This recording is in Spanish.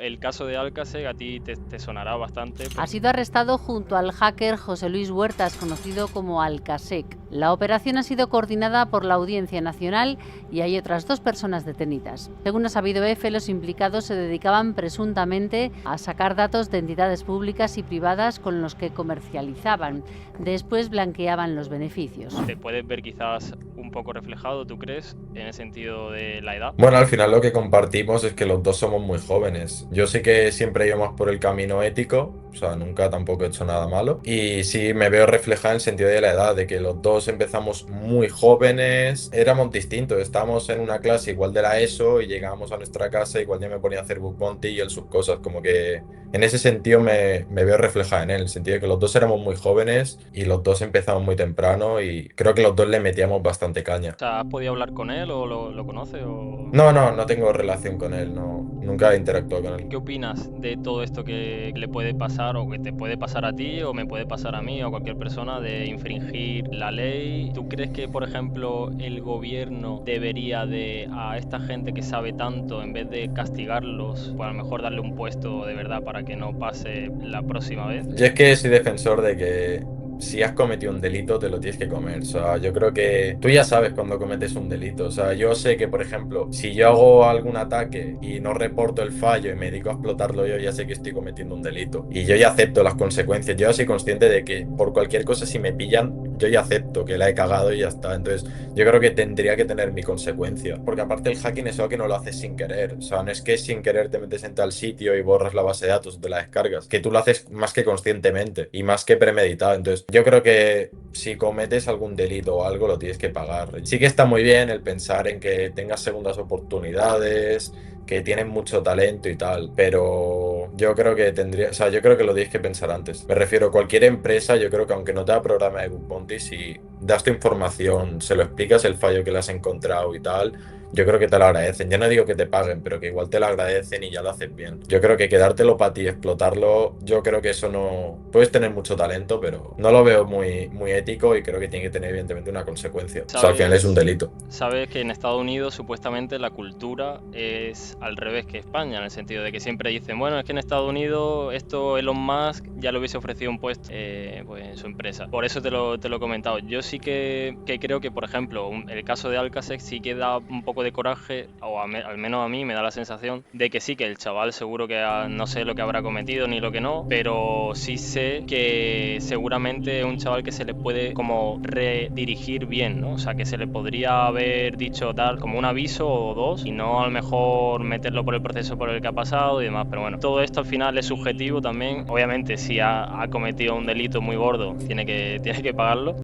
El caso de Alcácer a ti te sonará bastante. Ha sido arrestado junto al hacker José Luis Huertas, conocido como Alcasec. La operación ha sido coordinada por la Audiencia Nacional y hay otras 2 personas detenidas. Según ha sabido EFE, los implicados se dedicaban presuntamente a sacar datos de entidades públicas y privadas con los que comercializaban. Después blanqueaban los beneficios. ¿Te puedes ver quizás un poco reflejado, tú crees, en el sentido de la edad? Bueno, al final lo que compartimos es que los dos somos muy jóvenes. Yo sé que siempre íbamos por el camino ético, o sea, nunca tampoco he hecho nada malo. Y sí me veo reflejado en el sentido de la edad, de que los dos empezamos muy jóvenes, éramos distintos, estábamos en una clase igual de la ESO y llegábamos a nuestra casa, igual ya me ponía a hacer bug bounty y él sus cosas, como que en ese sentido me veo reflejado en él, en el sentido de que los dos éramos muy jóvenes y los dos empezamos muy temprano y creo que los dos le metíamos bastante caña. O sea, ¿has podido hablar con él o lo conoces? No tengo relación con él, no, nunca he interactuado con él. ¿Qué opinas de todo esto que le puede pasar o que te puede pasar a ti o me puede pasar a mí o a cualquier persona de infringir la ley? ¿Tú crees que, por ejemplo, el gobierno debería a esta gente que sabe tanto, en vez de castigarlos, pues a lo mejor darle un puesto de verdad para que no pase la próxima vez? Yo es que soy defensor de que si has cometido un delito, te lo tienes que comer. O sea, yo creo que tú ya sabes cuando cometes un delito. O sea, yo sé que, por ejemplo, si yo hago algún ataque y no reporto el fallo y me dedico a explotarlo yo, ya sé que estoy cometiendo un delito. Y yo ya acepto las consecuencias. Yo ya soy consciente de que por cualquier cosa, si me pillan, yo ya acepto que la he cagado y ya está. Entonces, yo creo que tendría que tener mi consecuencia. Porque aparte el hacking es algo que no lo haces sin querer. O sea, no es que sin querer te metes en tal sitio y borras la base de datos, te la descargas. Que tú lo haces más que conscientemente y más que premeditado. Entonces, yo creo que si cometes algún delito o algo, lo tienes que pagar. Sí que está muy bien el pensar en que tengas segundas oportunidades, que tienen mucho talento y tal, pero yo creo que yo creo que lo tienes que pensar antes. Me refiero a cualquier empresa, yo creo que aunque no te da programa de bug bounty, si das tu información, se lo explicas el fallo que le has encontrado y tal, yo creo que te lo agradecen. Yo no digo que te paguen, pero que igual te lo agradecen y ya lo haces bien. Yo creo que quedártelo para ti, explotarlo, yo creo que eso no... Puedes tener mucho talento, pero no lo veo muy ético y creo que tiene que tener evidentemente una consecuencia. O sea, al final es un delito. Sabes que en Estados Unidos supuestamente la cultura es al revés que España, en el sentido de que siempre dicen, bueno, es que en Estados Unidos esto Elon Musk ya le hubiese ofrecido un puesto pues en su empresa. Por eso te lo he comentado. Yo sí que creo que, por ejemplo, el caso de Alcácer sí que da un poco de coraje, al menos a mí me da la sensación de que sí, que el chaval seguro que no sé lo que habrá cometido ni lo que no, pero sí sé que seguramente es un chaval que se le puede como redirigir bien, ¿no? O sea, que se le podría haber dicho tal como un aviso o 2 y no a lo mejor meterlo por el proceso por el que ha pasado y demás. Pero bueno, todo esto al final es subjetivo también. Obviamente, si ha cometido un delito muy gordo, tiene que pagarlo.